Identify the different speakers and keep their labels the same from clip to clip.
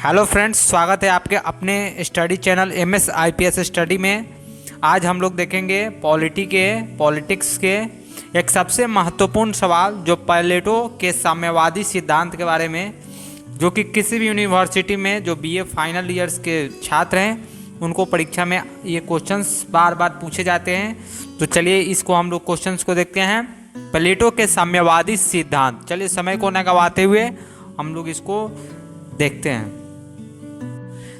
Speaker 1: Hello friends, स्वागत है आपके अपने study channel MS IPS study में। आज हम लोग देखेंगे पॉलिटिक्स के एक सबसे महत्वपूर्ण सवाल जो प्लेटो के साम्यवादी सिद्धांत के बारे में, जो कि किसी भी यूनिवर्सिटी में जो BA फाइनल ईयर्स के छात्र हैं उनको परीक्षा में ये क्वेश्चंस बार बार पूछे जाते हैं। तो चलिए इसको हम लोग क्वेश्चंस को देखते हैं। प्लेटो के साम्यवादी सिद्धांत। चलिए समय को न गवाते हुए हम लोग इसको देखते हैं।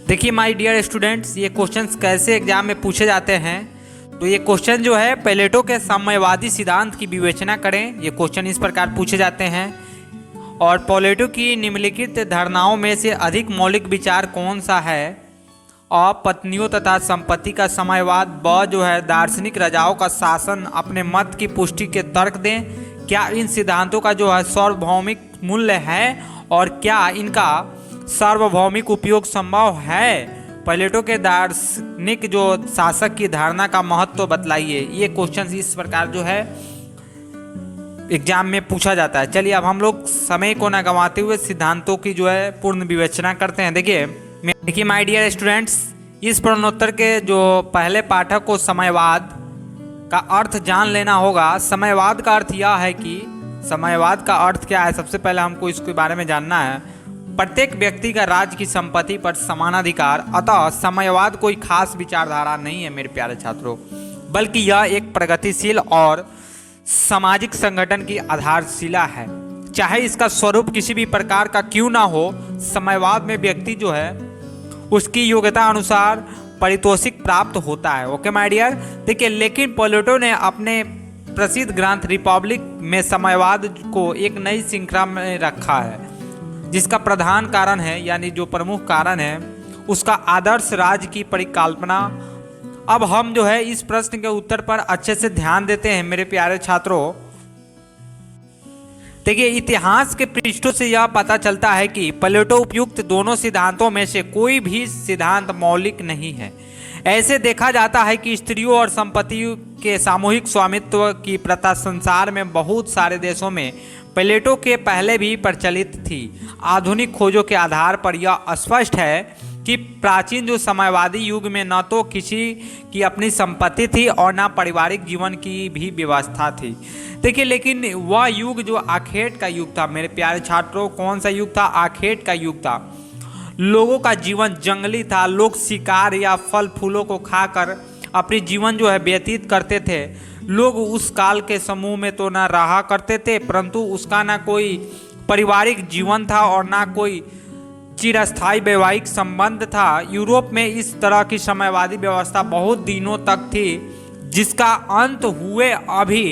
Speaker 1: देखिए माय डियर स्टूडेंट्स, ये क्वेश्चंस कैसे एग्जाम में पूछे जाते हैं। तो ये क्वेश्चन जो है प्लेटो के साम्यवादी सिद्धांत की विवेचना करें, ये क्वेश्चन इस प्रकार पूछे जाते हैं। और प्लेटो की निम्नलिखित धारणाओं में से अधिक मौलिक विचार कौन सा है? अ, पत्नियों तथा संपत्ति का साम्यवाद। ब जो है दार्शनिक राजाओं का शासन। अपने मत की पुष्टि के तर्क दें। क्या इन सिद्धांतों का जो है सार्वभौमिक मूल्य है और क्या इनका सार्वभौमिक उपयोग संभव है? प्लेटो के दार्शनिक जो शासक की धारणा का महत्व बतलाइए। ये क्वेश्चन इस प्रकार जो है एग्जाम में पूछा जाता है। चलिए अब हम लोग समय को न गंवाते हुए सिद्धांतों की जो है पूर्ण विवेचना करते हैं। देखिए माय डियर स्टूडेंट्स, इस प्रश्नोत्तर के जो पहले पाठक को साम्यवाद का अर्थ जान लेना होगा। साम्यवाद का अर्थ यह है कि साम्यवाद का अर्थ क्या है, सबसे पहले हमको इसके बारे में जानना है। प्रत्येक व्यक्ति का राज्य की संपत्ति पर समान अधिकार। अतः साम्यवाद कोई खास विचारधारा नहीं है मेरे प्यारे छात्रों, बल्कि यह एक प्रगतिशील और सामाजिक संगठन की आधारशिला है। चाहे इसका स्वरूप किसी भी प्रकार का क्यों ना हो, साम्यवाद में व्यक्ति जो है उसकी योग्यता अनुसार पारितोषिक प्राप्त होता है। ओके माय डियर, देखिए लेकिन प्लेटो ने अपने प्रसिद्ध ग्रंथ रिपब्लिक में साम्यवाद को एक नई श्रृंखला में रखा है, जिसका प्रधान कारण है, यानी जो प्रमुख कारण है, उसका आदर्श राज्य की परिकल्पना। अब हम जो है इस प्रश्न के उत्तर पर अच्छे से ध्यान देते हैं मेरे प्यारे छात्रों। देखिए इतिहास के पृष्ठों से यह पता चलता है कि प्लेटो उपयुक्त दोनों सिद्धांतों में से कोई भी सिद्धांत मौलिक नहीं है। ऐसे देखा जाता है कि स्त्रियों और संपत्ति के सामूहिक स्वामित्व की प्रथा संसार में बहुत सारे देशों में प्लेटो के पहले भी प्रचलित थी। आधुनिक खोजों के आधार पर यह स्पष्ट है कि प्राचीन जो साम्यवादी युग में न तो किसी की अपनी संपत्ति थी और न पारिवारिक जीवन की भी व्यवस्था थी। देखिए लेकिन वह युग जो आखेट का युग था मेरे प्यारे छात्रों, कौन सा युग था? आखेट का युग था। लोगों का जीवन जंगली था। लोग शिकार या फल फूलों को खाकर अपनी जीवन जो है व्यतीत करते थे। लोग उस काल के समूह में तो ना रहा करते थे, परंतु उसका ना कोई पारिवारिक जीवन था और ना कोई चिरस्थायी वैवाहिक संबंध था। यूरोप में इस तरह की साम्यवादी व्यवस्था बहुत दिनों तक थी, जिसका अंत हुए अभी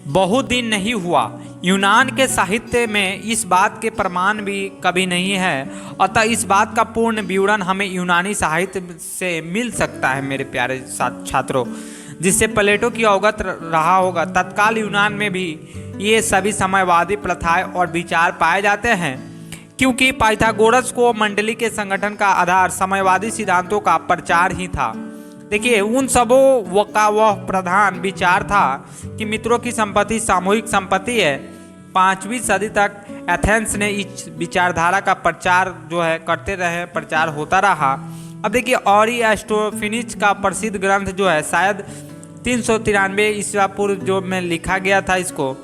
Speaker 1: बहुत दिन नहीं हुआ। यूनान के साहित्य में इस बात के प्रमाण भी कभी नहीं है, अतः इस बात का पूर्ण विवरण हमें यूनानी साहित्य से मिल सकता है मेरे प्यारे छात्रों, जिससे प्लेटो की अवगत रहा होगा। तत्काल यूनान में भी ये सभी साम्यवादी प्रथाएं और विचार पाए जाते हैं, क्योंकि पाइथागोरस को मंडली के संगठन का आधार साम्यवादी सिद्धांतों का प्रचार ही था। देखिए उन सबों का वह प्रधान विचार था कि मित्रों की संपत्ति सामूहिक संपत्ति है। 5वीं सदी तक एथेंस ने इस विचारधारा का प्रचार जो है करते रहे, प्रचार होता रहा। अब देखिए अरिस्टोफेनिस का प्रसिद्ध ग्रंथ जो है शायद 393 ईसा पूर्व जो में लिखा गया था इसको,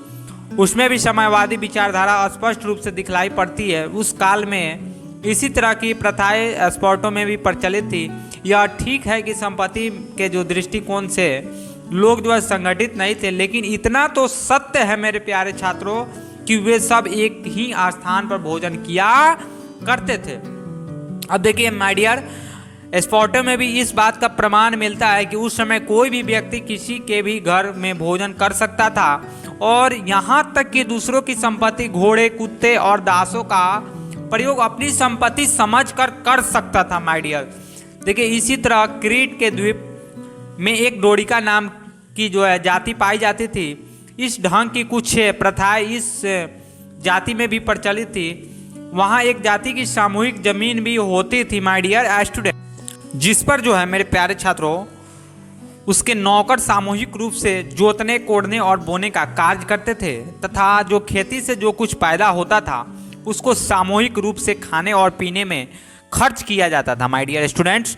Speaker 1: उसमें भी साम्यवादी विचारधारा स्पष्ट रूप से दिखलाई पड़ती है। उस काल में इसी तरह की प्रथाएं स्पोर्टों में भी प्रचलित थी। यह ठीक है कि संपत्ति के जो दृष्टिकोण से लोग जो है संगठित नहीं थे, लेकिन इतना तो सत्य है मेरे प्यारे छात्रों कि वे सब एक ही स्थान पर भोजन किया करते थे। अब देखिए माय डियर, स्पोर्टो में भी इस बात का प्रमाण मिलता है कि उस समय कोई भी व्यक्ति किसी के भी घर में भोजन कर सकता था, और यहाँ तक कि दूसरों की संपत्ति, घोड़े, कुत्ते और दासों का प्रयोग अपनी संपत्ति समझकर कर सकता था माय डियर। देखिए इसी तरह क्रीट के द्वीप में एक डोरिका नाम की जो है जाति पाई जाती थी। इस ढंग की कुछ प्रथाएं इस जाति में भी प्रचलित थी। वहाँ एक जाति की सामूहिक जमीन भी होती थी माय डियर स्टूडेंट, जिस पर जो है मेरे प्यारे छात्रों उसके नौकर सामूहिक रूप से जोतने, कोड़ने और बोने का कार्य करते थे, तथा जो खेती से जो कुछ पैदा होता था उसको सामूहिक रूप से खाने और पीने में खर्च किया जाता था माय डियर स्टूडेंट्स।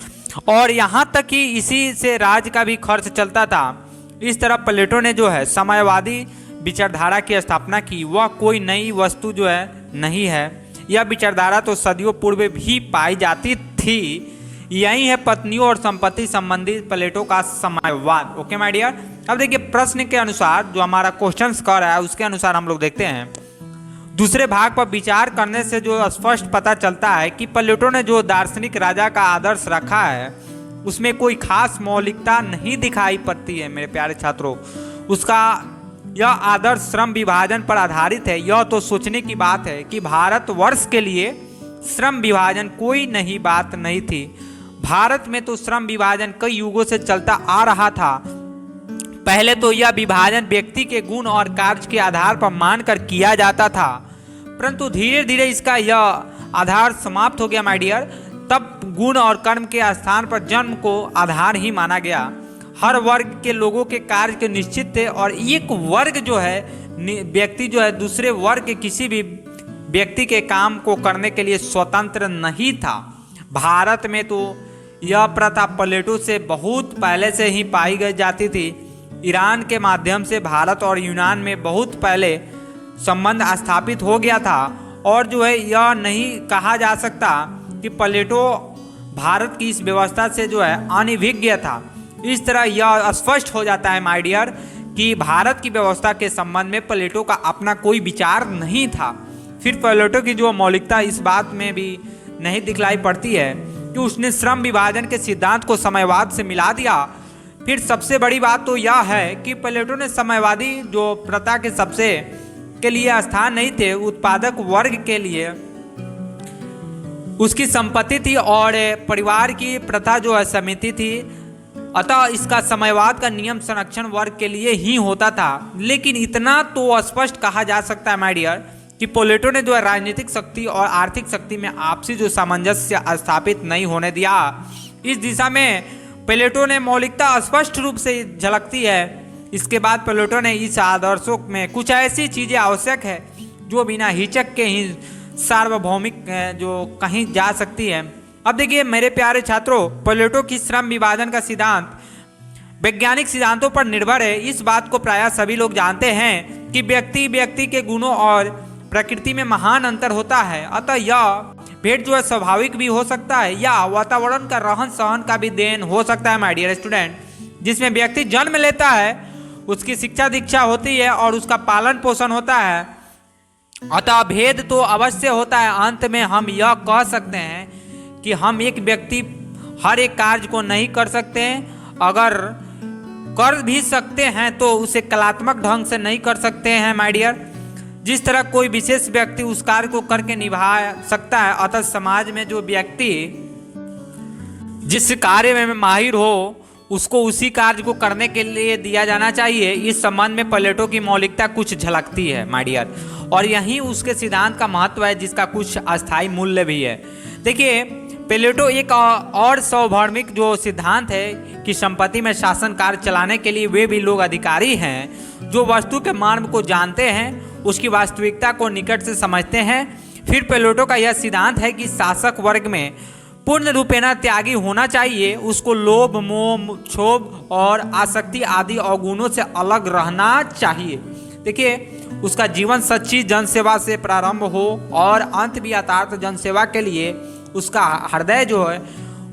Speaker 1: और यहाँ तक कि इसी से राज्य का भी खर्च चलता था। इस तरह प्लेटो ने जो है समयवादी विचारधारा की स्थापना की। वह कोई नई वस्तु जो है नहीं है, यह विचारधारा तो सदियों पूर्व भी पाई जाती थी। यही है पत्नियों और संपत्ति संबंधी प्लेटो का समयवाद। Okay my dear. अब देखिए प्रश्न के अनुसार जो हमारा क्वेश्चन कर रहा है उसके अनुसार हम लोग देखते हैं। दूसरे भाग पर विचार करने से जो स्पष्ट पता चलता है कि प्लेटो ने जो दार्शनिक राजा का आदर्श रखा है उसमें कोई खास मौलिकता नहीं दिखाई पड़ती है मेरे प्यारे छात्रों। उसका यह आदर्श श्रम विभाजन पर आधारित है। यह तो सोचने की बात है कि भारतवर्ष के लिए श्रम विभाजन कोई नई बात नहीं थी। भारत में तो श्रम विभाजन कई युगों से चलता आ रहा था। पहले तो यह विभाजन व्यक्ति के गुण और कार्य के आधार पर मानकर किया जाता था, परंतु धीरे धीरे इसका यह आधार समाप्त हो गया माय डियर। तब गुण और कर्म के स्थान पर जन्म को आधार ही माना गया। हर वर्ग के लोगों के कार्य के निश्चित थे और एक वर्ग जो है व्यक्ति जो है दूसरे वर्ग के किसी भी व्यक्ति के काम को करने के लिए स्वतंत्र नहीं था। भारत में तो यह प्रथा प्लेटो से बहुत पहले से ही पाई गई जाती थी। ईरान के माध्यम से भारत और यूनान में बहुत पहले संबंध स्थापित हो गया था और जो है यह नहीं कहा जा सकता कि प्लेटो भारत की इस व्यवस्था से जो है अनभिज्ञ था। इस तरह यह स्पष्ट हो जाता है माय डियर कि भारत की व्यवस्था के संबंध में प्लेटो का अपना कोई विचार नहीं था। फिर प्लेटो की जो मौलिकता इस बात में भी नहीं दिखलाई पड़ती है कि उसने श्रम विभाजन के सिद्धांत को समयवाद से मिला दिया। फिर सबसे बड़ी बात तो यह है कि प्लेटो ने समयवादी जो प्रथा के सबसे के लिए स्थान नहीं थे, उत्पादक वर्ग के लिए उसकी संपत्ति थी और परिवार की प्रथा जो है समिति थी। अतः इसका समयवाद का नियम संरक्षण वर्ग के लिए ही होता था। लेकिन इतना तो स्पष्ट कहा जा सकता है माय डियर कि प्लेटो ने जो है राजनीतिक शक्ति और आर्थिक शक्ति में आपसी जो सामंजस्य स्थापित नहीं होने दिया। इस दिशा में प्लेटो ने मौलिकता स्पष्ट रूप से झलकती है। इसके बाद प्लेटो ने इस आदर्शों में कुछ ऐसी चीजें आवश्यक है जो बिना हिचक के ही सार्वभौमिक जो कहीं जा सकती है। अब देखिए मेरे प्यारे छात्रों, प्लेटो की श्रम विभाजन का सिद्धांत वैज्ञानिक सिद्धांतों पर निर्भर है। इस बात को प्रायः सभी लोग जानते हैं कि व्यक्ति के गुणों और प्रकृति में महान अंतर होता है। अतः यह भेद जो है स्वाभाविक भी हो सकता है या वातावरण का रहन सहन का भी देन हो सकता है माय डियर स्टूडेंट। जिसमें व्यक्ति जन्म लेता है, उसकी शिक्षा दीक्षा होती है और उसका पालन पोषण होता है। अतः भेद तो अवश्य होता है। अंत में हम यह कह सकते हैं कि हम एक व्यक्ति हर एक कार्य को नहीं कर सकते हैं। अगर कर भी सकते हैं तो उसे कलात्मक ढंग से नहीं कर सकते हैं माय डियर। जिस तरह कोई विशेष व्यक्ति उस कार्य को करके निभा सकता है, अतः समाज में जो व्यक्ति जिस कार्य में माहिर हो उसको उसी कार्य को करने के लिए दिया जाना चाहिए। इस संबंध में प्लेटो की मौलिकता कुछ झलकती है माय डियर, और यही उसके सिद्धांत का महत्व है जिसका कुछ अस्थायी मूल्य भी है। देखिए प्लेटो एक और सार्वभौमिक जो सिद्धांत है कि संपत्ति में शासन कार्य चलाने के लिए वे भी लोग अधिकारी हैं जो वस्तु के मर्म को जानते हैं, उसकी वास्तविकता को निकट से समझते हैं। फिर प्लेटो का यह सिद्धांत है कि शासक वर्ग में पूर्ण रूपेण त्यागी होना चाहिए। उसको लोभ मोह क्षोभ और आसक्ति आदि अवगुणों से अलग रहना चाहिए। देखिए उसका जीवन सच्ची जनसेवा से प्रारंभ हो और अंत भी यथार्थ जनसेवा के लिए उसका हृदय जो है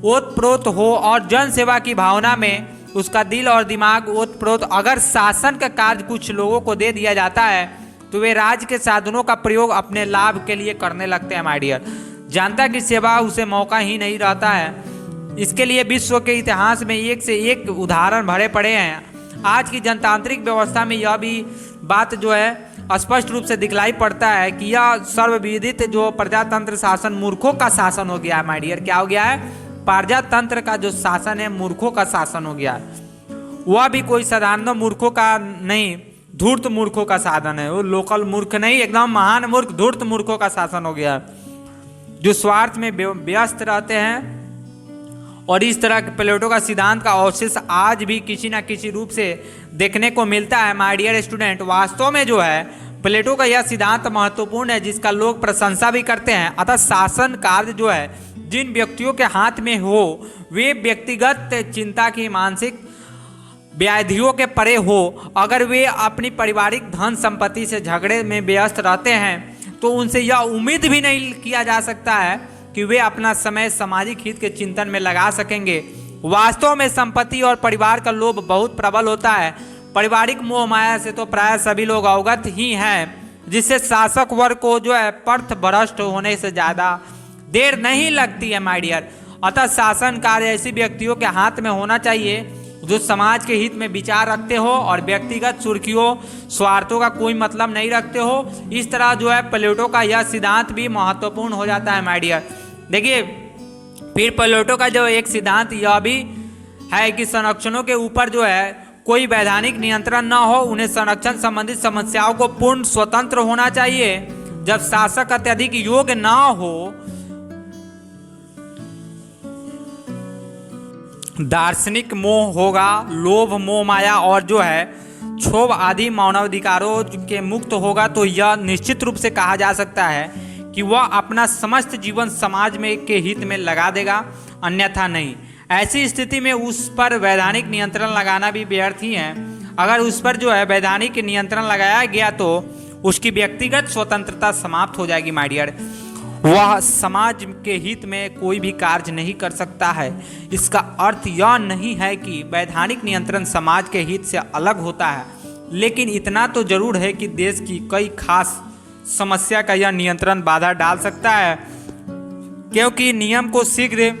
Speaker 1: ओतप्रोत हो और जनसेवा की भावना में उसका दिल और दिमाग ओतप्रोत। अगर शासन का कार्य कुछ लोगों को दे दिया जाता है तो वे राज्य के साधनों का प्रयोग अपने लाभ के लिए करने लगते हैं माय डियर। जनता की सेवा उसे मौका ही नहीं रहता है। इसके लिए विश्व के इतिहास में एक से एक उदाहरण भरे पड़े हैं। आज की जनतांत्रिक व्यवस्था में यह भी बात जो है स्पष्ट रूप से दिखलाई पड़ता है कि यह सर्वविदित जो प्रजातंत्र शासन मूर्खों का शासन हो गया है माय डियर। क्या हो गया है? प्रजातंत्र का जो शासन है मूर्खों का शासन हो गया है। वह भी कोई साधारण मूर्खों का नहीं, धूर्त मूर्खों का साधन है। वो लोकल मूर्ख नहीं, एकदम महान मूर्ख धूर्त मूर्खों का शासन हो गया है जो स्वार्थ में व्यस्त रहते हैं। और इस तरह के प्लेटो का सिद्धांत का अवशेष आज भी किसी न किसी रूप से देखने को मिलता है माय डियर स्टूडेंट। वास्तव में जो है प्लेटो का यह सिद्धांत महत्वपूर्ण है जिसका लोग प्रशंसा भी करते हैं। अतः शासन कार्य जो है जिन व्यक्तियों के हाथ में हो वे व्यक्तिगत चिंता की मानसिक व्याधियों के परे हो। अगर वे अपनी पारिवारिक धन संपत्ति से झगड़े में व्यस्त रहते हैं तो उनसे यह उम्मीद भी नहीं किया जा सकता है कि वे अपना समय सामाजिक हित के चिंतन में लगा सकेंगे। वास्तव में संपत्ति और परिवार का लोभ बहुत प्रबल होता है। पारिवारिक मोह माया से तो प्राय सभी लोग अवगत ही हैं, जिससे शासक वर्ग को जो है पर्थ भ्रष्ट होने से ज़्यादा देर नहीं लगती है माय डियर। अतः शासन कार्य ऐसी व्यक्तियों के हाथ में होना चाहिए जो समाज के हित में विचार रखते हो और व्यक्तिगत सुर्खियों स्वार्थों का कोई मतलब नहीं रखते हो। इस तरह जो है प्लेटो का यह सिद्धांत भी महत्वपूर्ण हो जाता है माय डियर। देखिए फिर प्लेटो का जो एक सिद्धांत यह भी है कि संरक्षणों के ऊपर जो है कोई वैधानिक नियंत्रण न हो, उन्हें संरक्षण संबंधित समस्याओं को पूर्ण स्वतंत्र होना चाहिए। जब शासक अत्यधिक योग्य न हो, दार्शनिक मोह होगा, लोभ मोह माया और जो है क्षोभ आदि मानवाधिकारों के मुक्त होगा, तो यह निश्चित रूप से कहा जा सकता है कि वह अपना समस्त जीवन समाज में के हित में लगा देगा, अन्यथा नहीं। ऐसी स्थिति में उस पर वैधानिक नियंत्रण लगाना भी व्यर्थ ही है। अगर उस पर जो है वैधानिक नियंत्रण लगाया गया तो उसकी व्यक्तिगत स्वतंत्रता समाप्त हो जाएगी माय डियर। वह समाज के हित में कोई भी कार्य नहीं कर सकता है। इसका अर्थ यह नहीं है कि वैधानिक नियंत्रण समाज के हित से अलग होता है, लेकिन इतना तो जरूर है कि देश की कई खास समस्या का यह नियंत्रण बाधा डाल सकता है, क्योंकि नियम को शीघ्र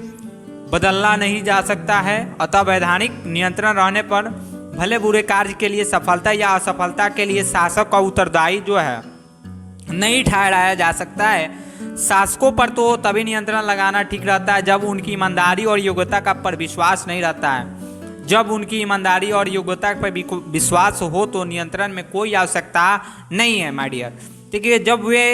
Speaker 1: बदलना नहीं जा सकता है। अतः वैधानिक नियंत्रण रहने पर भले बुरे कार्य के लिए सफलता या असफलता के लिए शासक का उत्तरदायी जो है नहीं ठहराया जा सकता है। शासकों पर तो तभी नियंत्रण लगाना ठीक रहता है जब उनकी ईमानदारी और योग्यता का पर विश्वास नहीं रहता है। जब उनकी ईमानदारी और योग्यता पर विश्वास हो तो नियंत्रण में कोई आवश्यकता नहीं है माय डियर। देखिए जब वे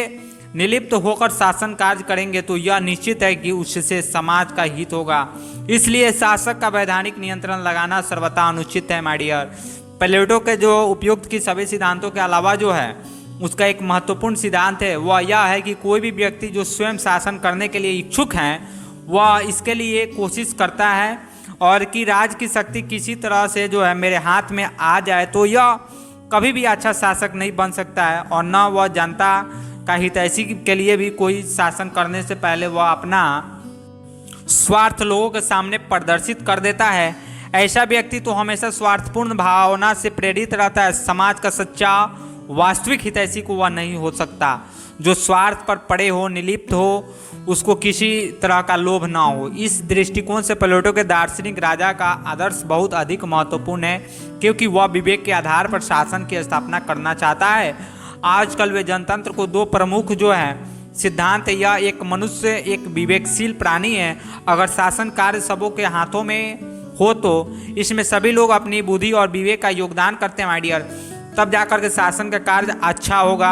Speaker 1: निर्लिप्त होकर शासन कार्य करेंगे तो यह निश्चित है कि उससे समाज का हित होगा। इसलिए शासक का वैधानिक नियंत्रण लगाना सर्वथा अनुचित है माय डियर। प्लेटो के जो उपयुक्त की सभी सिद्धांतों के अलावा जो है उसका एक महत्वपूर्ण सिद्धांत है, वह यह है कि कोई भी व्यक्ति जो स्वयं शासन करने के लिए इच्छुक हैं वह इसके लिए कोशिश करता है, और कि राज की शक्ति किसी तरह से जो है मेरे हाथ में आ जाए तो यह कभी भी अच्छा शासक नहीं बन सकता है, और न वह जनता का हितैषी के लिए भी कोई शासन करने से पहले वह अपना स्वार्थ लोगों के सामने प्रदर्शित कर देता है। ऐसा व्यक्ति तो हमेशा स्वार्थपूर्ण भावना से प्रेरित रहता है। समाज का सच्चा वास्तविक हितैषी को वह नहीं हो सकता। जो स्वार्थ पर पड़े हो, निर्लिप्त हो, उसको किसी तरह का लोभ ना हो। इस दृष्टिकोण से प्लेटो के दार्शनिक राजा का आदर्श बहुत अधिक महत्वपूर्ण है, क्योंकि वह विवेक के आधार पर शासन की स्थापना करना चाहता है। आजकल वे जनतंत्र को दो प्रमुख जो है सिद्धांत, या एक मनुष्य एक विवेकशील प्राणी है। अगर शासन कार्य सबों के हाथों में हो तो इसमें सभी लोग अपनी बुद्धि और विवेक का योगदान करते हैं माय डियर, तब जाकर के शासन का कार्य अच्छा होगा।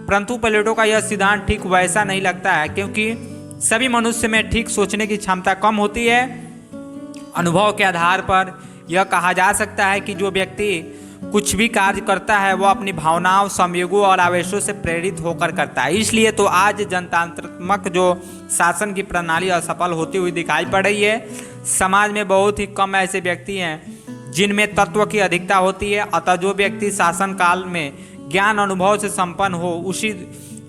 Speaker 1: परंतु प्लेटो का यह सिद्धांत ठीक वैसा नहीं लगता है, क्योंकि सभी मनुष्य में ठीक सोचने की क्षमता कम होती है। अनुभव के आधार पर यह कहा जा सकता है कि जो व्यक्ति कुछ भी कार्य करता है वह अपनी भावनाओं, संयोगों और आवेशों से प्रेरित होकर करता है। इसलिए तो आज जनतांत्रात्मक जो शासन की प्रणाली असफल होती हुई दिखाई पड़ रही है। समाज में बहुत ही कम ऐसे व्यक्ति हैं जिनमें तत्व की अधिकता होती है। अतः जो व्यक्ति शासन काल में ज्ञान अनुभव से संपन्न हो, उसी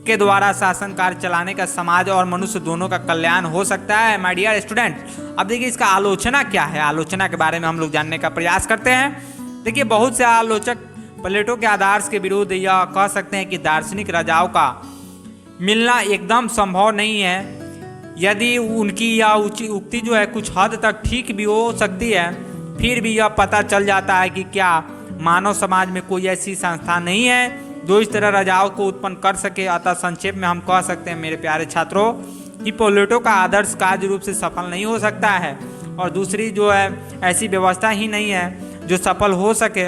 Speaker 1: के द्वारा शासन कार्य चलाने का समाज और मनुष्य दोनों का कल्याण हो सकता है माय डियर स्टूडेंट। अब देखिए इसका आलोचना क्या है, आलोचना के बारे में हम लोग जानने का प्रयास करते हैं। देखिए बहुत से आलोचक प्लेटो के आदर्श के विरुद्ध यह कह सकते हैं कि दार्शनिक राजाओं का मिलना एकदम संभव नहीं है। यदि उनकी यह उक्ति जो है कुछ हद तक ठीक भी हो सकती है, फिर भी यह पता चल जाता है कि क्या मानव समाज में कोई ऐसी संस्था नहीं है जो इस तरह राजाओं को उत्पन्न कर सके। अतः संक्षेप में हम कह सकते हैं मेरे प्यारे छात्रों कि प्लेटो का आदर्श कार्य रूप से सफल नहीं हो सकता है, और दूसरी जो है ऐसी व्यवस्था ही नहीं है जो सफल हो सके।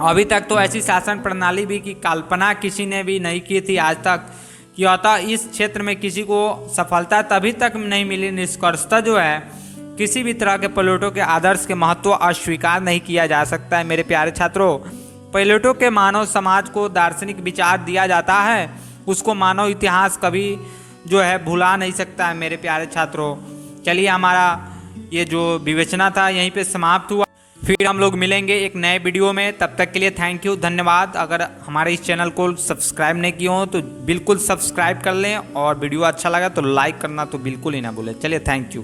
Speaker 1: अभी तक तो ऐसी शासन प्रणाली भी की कल्पना किसी ने भी नहीं की थी आज तक, कि अतः इस क्षेत्र में किसी को सफलता तभी तक नहीं मिली। निष्कर्षतः जो है किसी भी तरह के प्लेटो के आदर्श के महत्व अस्वीकार नहीं किया जा सकता है मेरे प्यारे छात्रों। प्लेटो के मानव समाज को दार्शनिक विचार दिया जाता है, उसको मानव इतिहास कभी जो है भुला नहीं सकता है। मेरे प्यारे छात्रों, चलिए हमारा ये जो विवेचना था यहीं पे समाप्त हुआ। फिर हम लोग मिलेंगे एक नए वीडियो में। तब तक के लिए थैंक यू, धन्यवाद। अगर हमारे इस चैनल को सब्सक्राइब नहीं किए हो तो बिल्कुल सब्सक्राइब कर लें, और वीडियो अच्छा लगा तो लाइक करना तो बिल्कुल ही ना भूलें। चलिए, थैंक यू।